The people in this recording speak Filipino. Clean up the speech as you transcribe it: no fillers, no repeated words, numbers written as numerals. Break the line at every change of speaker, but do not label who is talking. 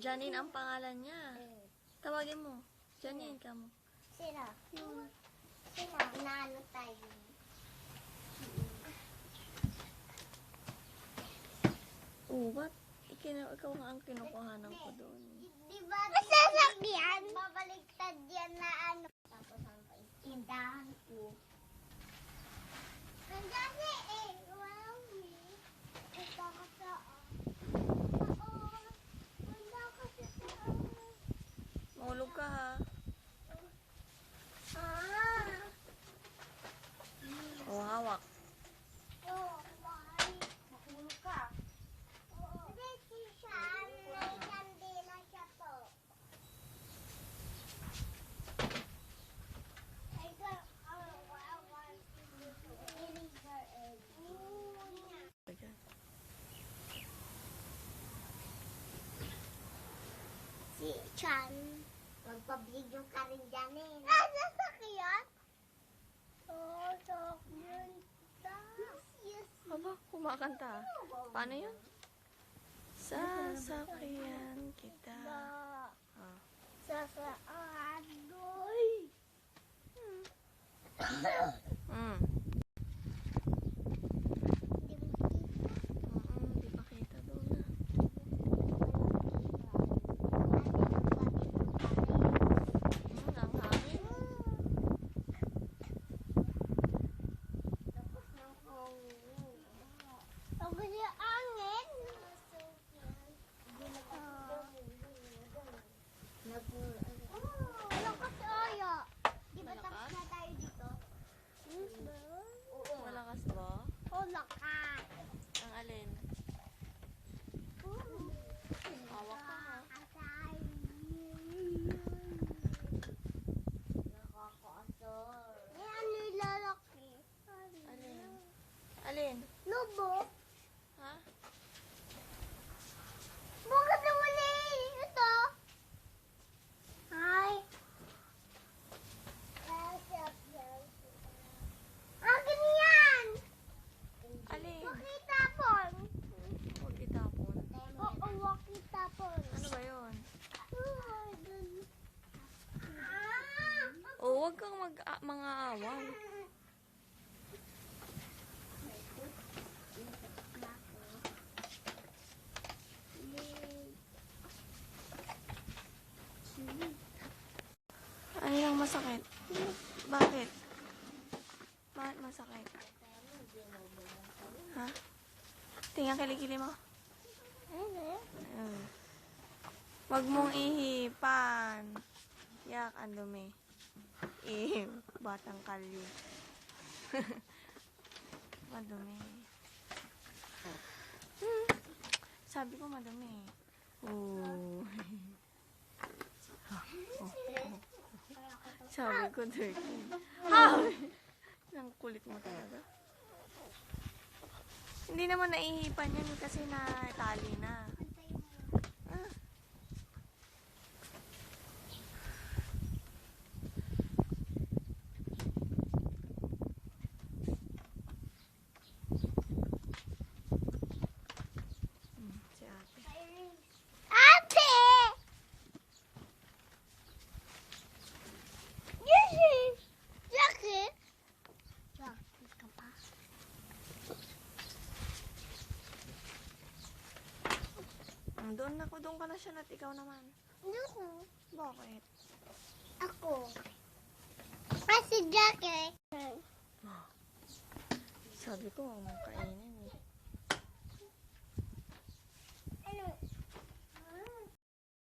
Janine ang pangalan niya. Tawagin mo. Janine ka mo.
Sira. Sira. Inaano tayo.
Ba't? Ikaw nga ang kinukuhanan ko doon.
Diba? Masasakyan? Babaliktad yan na ano. Tapos ang tindahan ko. Nandiyan eh. Wow. Ito ka saan. Wala kasi saan.
Mahulog ka ha. Hawak.
Mahulog ka. Hindi siya. May kandila siya po. Si Chan, magpa-video ka rin dyan eh. Nasakyan? Oo, sakyan. Yes.
Aba, kumakanta. Paano yun? Sasakyan kita. Ah.
Sasaan doy.
Mm. Di pa kita doon na. Ang hangin.
Ang gusto angin. Lakas tayo. Di ba tapos na tayo dito?
Malakas ba?
Oh, lakas.
Ang alin? Hawak ka ha.
Yan yung lalaki.
Alin? Alin?
Lobo.
Ha?
Bakit naman eh? Ito. Hi. Akin yan.
Alin?
Wakitapon.
Huwag itapon.
Oo, wakitapon.
Ano ba yun?
Ah!
Huwag kang mga away. Ano yung masakit? Bakit? Bakit masakit? Ha? Tingnan kilikili mo. Huwag mong ihipan. Yak, ang dumi. Batang kalye. Madumi. Sabi ko madumi. Sabi ko dirty. Ang kulit mo talaga. Hindi naman naihipan yan kasi natali na. Si ate.
Ate! Yes! Jackie! Jackie ka pa.
Doon ka na siya at ikaw naman.
No.
Bakit?
Ako. Si Jackie.
Sabi ko, huwag mong kainin.